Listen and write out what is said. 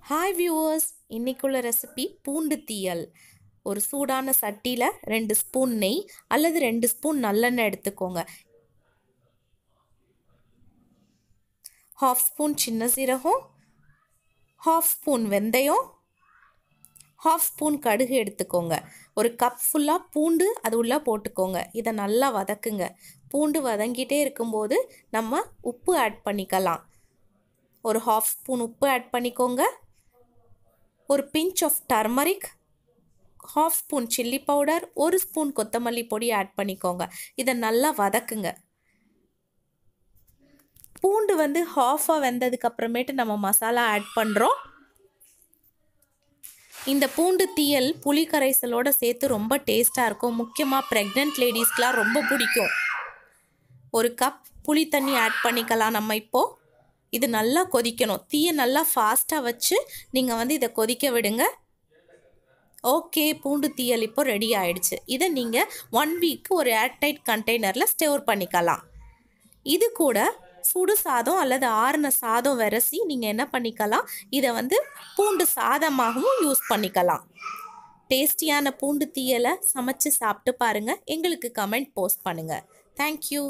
Hi viewers, இன்னைக்குள்ள recipe பூண்டு தீயல். ஒரு சூடான சட்டியில் 2 ஸ்பூன் நெய் அல்லது 2 ஸ்பூன் நல்லெண்ணெய் எடுத்துக்கோங்க. 1/2 ஸ்பூன் சின்ன சீரகம், 1/2 ஸ்பூன் வெந்தயம், 1/2 ஸ்பூன் கடுகு எடுத்துக்கோங்க. ஒரு கப் ஃபுல்லாக பூண்டு அது உள்ளே போட்டுக்கோங்க. இதை நல்லா வதக்குங்க. பூண்டு வதங்கிட்டே இருக்கும்போது நம்ம உப்பு ஆட் பண்ணிக்கலாம். ஒரு 1/2 ஸ்பூன் உப்பு ஆட் பண்ணிக்கோங்க. ஒரு pinch of turmeric, 1/2 spoon chilli powder, 1 spoon கொத்தமல்லி பொடி ஆட் பண்ணிக்கோங்க. இதை நல்லா வதக்குங்க. பூண்டு ஹாஃபாக வெந்ததுக்கு அப்புறமேட்டு நம்ம மசாலா ஆட் பண்ணுறோம். இந்த பூண்டு தீயல் புளி கரைசலோடு சேர்த்து ரொம்ப டேஸ்ட்டாக இருக்கும். முக்கியமாக ப்ரெக்னென்ட் லேடிஸ்க்கெலாம் ரொம்ப பிடிக்கும். ஒரு கப் புளி தண்ணி ஆட் பண்ணிக்கலாம் நம்ம இப்போது. இது நல்லா கொதிக்கணும். தீயை நல்லா ஃபாஸ்ட்டாக வச்சு நீங்கள் இதை கொதிக்க விடுங்க. ஓகே, பூண்டு தீயல் இப்போ ரெடி ஆயிடுச்சு. இதை நீங்கள் 1 வீக் ஒரு ஏர்டைட் கண்டெய்னரில் ஸ்டோர் பண்ணிக்கலாம். இது கூட சுடு சாதம் அல்லது ஆறுன சாதம் விரசி நீங்கள் என்ன பண்ணிக்கலாம், இதை பூண்டு சாதமாகவும் யூஸ் பண்ணிக்கலாம். டேஸ்டியான பூண்டு தீயலை சமைச்சு சாப்பிட்டு பாருங்கள். எங்களுக்கு கமெண்ட் போஸ்ட் பண்ணுங்கள். தேங்க்யூ.